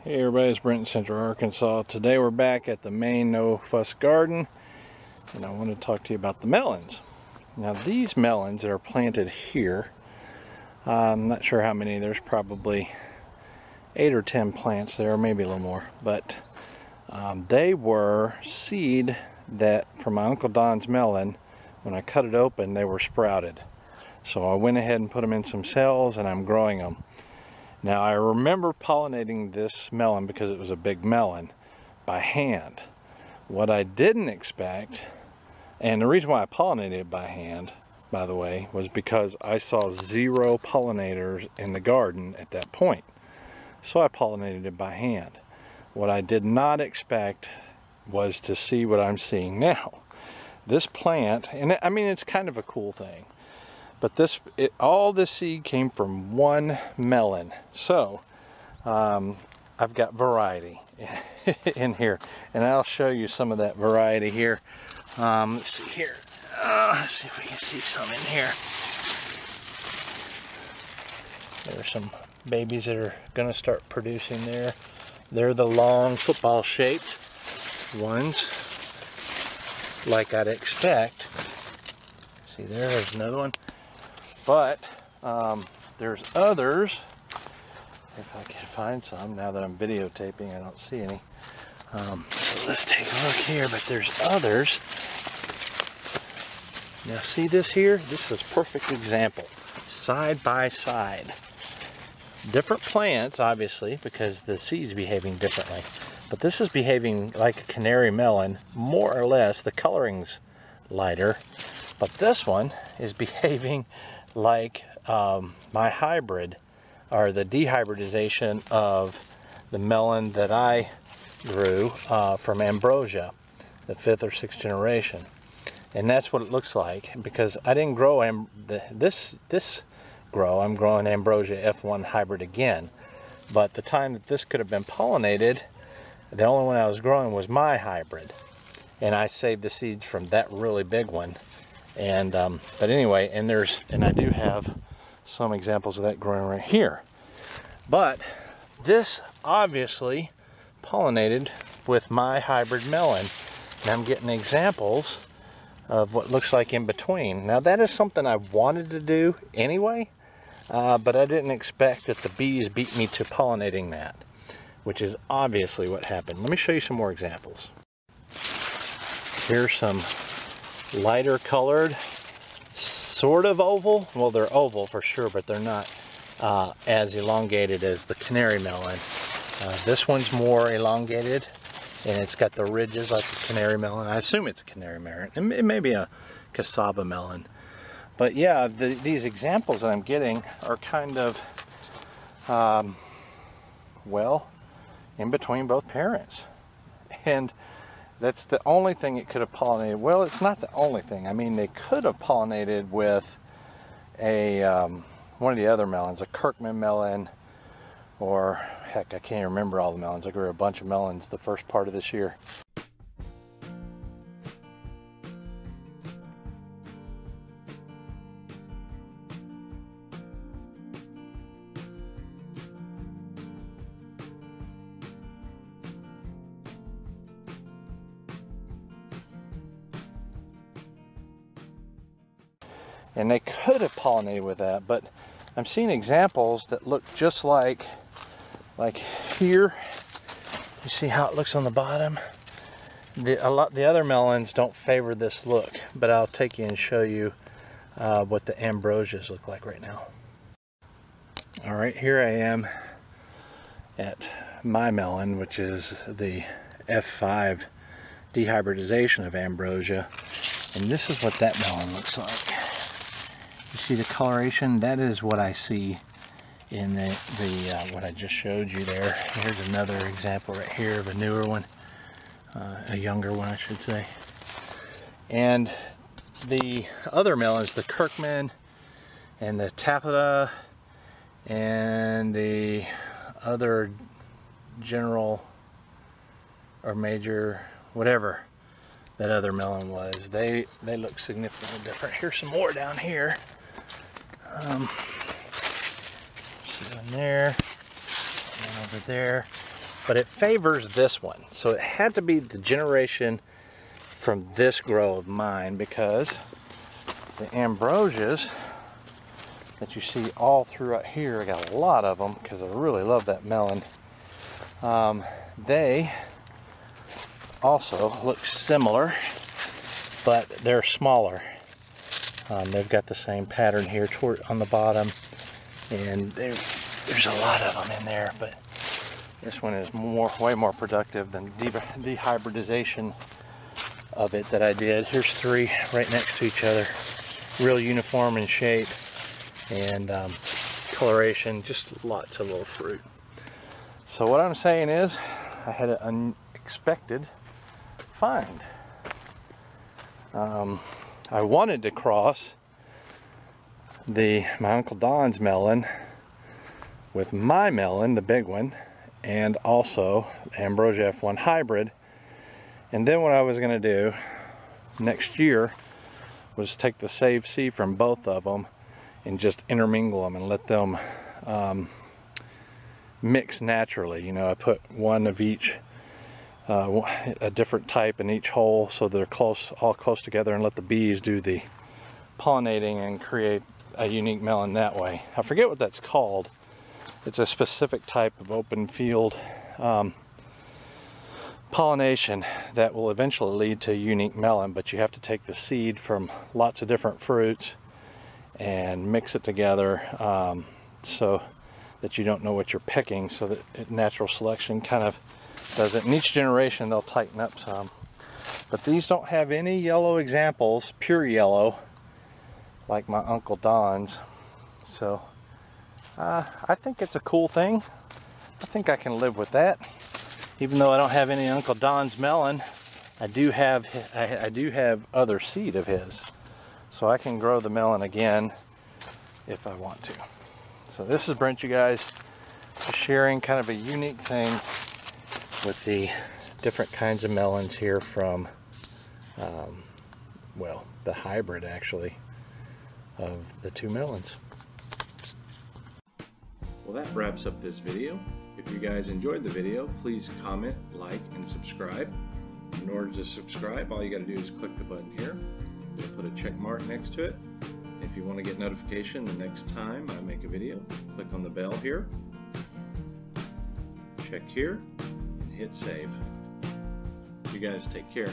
Hey everybody, it's Brent in Central Arkansas. Today we're back at the main No Fuss Garden, and I want to talk to you about the melons. Now these melons that are planted here, I'm not sure how many, there's probably 8 or 10 plants there, maybe a little more, but they were seed that from my Uncle Don's melon. When I cut it open, they were sprouted. So I went ahead and put them in some cells and I'm growing them. Now I remember pollinating this melon because it was a big melon by hand. What I didn't expect, and the reason why I pollinated it by hand, by the way, was because I saw 0 pollinators in the garden at that point. So I pollinated it by hand. What I did not expect was to see what I'm seeing now. This plant, and I mean it's kind of a cool thing, but all this seed came from one melon. So I've got variety in here, and I'll show you some of that variety here. Let's see here. Let's see if we can see some in here. There's some babies that are going to start producing there. They're the long football shaped ones, like I'd expect. See there's another one. But there's others, if I can find some. Now that I'm videotaping, I don't see any. So let's take a look here, but there's others. Now see this here? This is a perfect example. Side by side. Different plants, obviously, because the seed's behaving differently. But this is behaving like a canary melon, more or less. The coloring's lighter. But this one is behaving like my hybrid, or the dehybridization of the melon that I grew from Ambrosia, the 5th or 6th generation. And that's what it looks like, because I didn't grow this grow. I'm growing Ambrosia F1 hybrid again. But the time that this could have been pollinated, the only one I was growing was my hybrid. And I saved the seeds from that really big one. And but anyway, and I do have some examples of that growing right here. But this obviously pollinated with my hybrid melon, and I'm getting examples of what looks like in between. Now that is something I wanted to do anyway, but I didn't expect that the bees beat me to pollinating that, which is obviously what happened. Let me show you some more examples. Here's some lighter colored, sort of oval. Well, they're oval for sure, but they're not as elongated as the canary melon. This one's more elongated, and it's got the ridges like the canary melon. I assume it's a canary melon. It may be a cassava melon. But yeah, these examples that I'm getting are kind of, well, in between both parents. And that's the only thing it could have pollinated. Well, it's not the only thing. I mean, they could have pollinated with a one of the other melons, a Kirkman melon, or heck, I can't remember all the melons. I grew a bunch of melons the first part of this year. And they could have pollinated with that, but I'm seeing examples that look just like here. You see how it looks on the bottom? The other melons don't favor this look, but I'll take you and show you what the Ambrosias look like right now. All right, here I am at my melon, which is the F5 dehybridization of Ambrosia, and this is what that melon looks like. You see the coloration? That is what I see in what I just showed you there. Here's another example right here of a newer one, a younger one I should say. And the other melons, the Kirkman and the Taffeta and the other general or major, whatever that other melon was, they look significantly different. Here's some more down here. See one there, and over there. but it favors this one. So it had to be the generation from this grow of mine, because the Ambrosias that you see all throughout here, I got a lot of them because I really love that melon. They also look similar, but they're smaller. They've got the same pattern here on the bottom, and there's a lot of them in there, but this one is way more productive than the hybridization of it that I did. Here's 3 right next to each other, real uniform in shape and coloration, just lots of little fruit. So what I'm saying is, I had an unexpected find. I wanted to cross my Uncle Don's melon with my melon, the big one, and also Ambrosia F1 hybrid. And then what I was going to do next year was take the saved seed from both of them and just intermingle them and let them mix naturally. You know, I put one of each, a different type in each hole, so they're all close together, and let the bees do the pollinating and create a unique melon that way. I forget what that's called. It's a specific type of open field pollination that will eventually lead to a unique melon, but you have to take the seed from lots of different fruits and mix it together so that you don't know what you're picking, so that natural selection kind of does it. In each generation they'll tighten up some, but these don't have any yellow examples, pure yellow, like my Uncle Don's. So I think it's a cool thing. I think I can live with that. Even though I don't have any Uncle Don's melon, I do have other seed of his, so I can grow the melon again if I want to. So this is Brent, you guys, just sharing kind of a unique thing with the different kinds of melons here from, well, the hybrid actually of the 2 melons. Well, that wraps up this video. If you guys enjoyed the video, please comment, like, and subscribe. In order to subscribe, all you got to do is click the button here. We'll put a check mark next to it. If you want to get notification the next time I make a video, click on the bell here, check here, and hit save. You guys take care.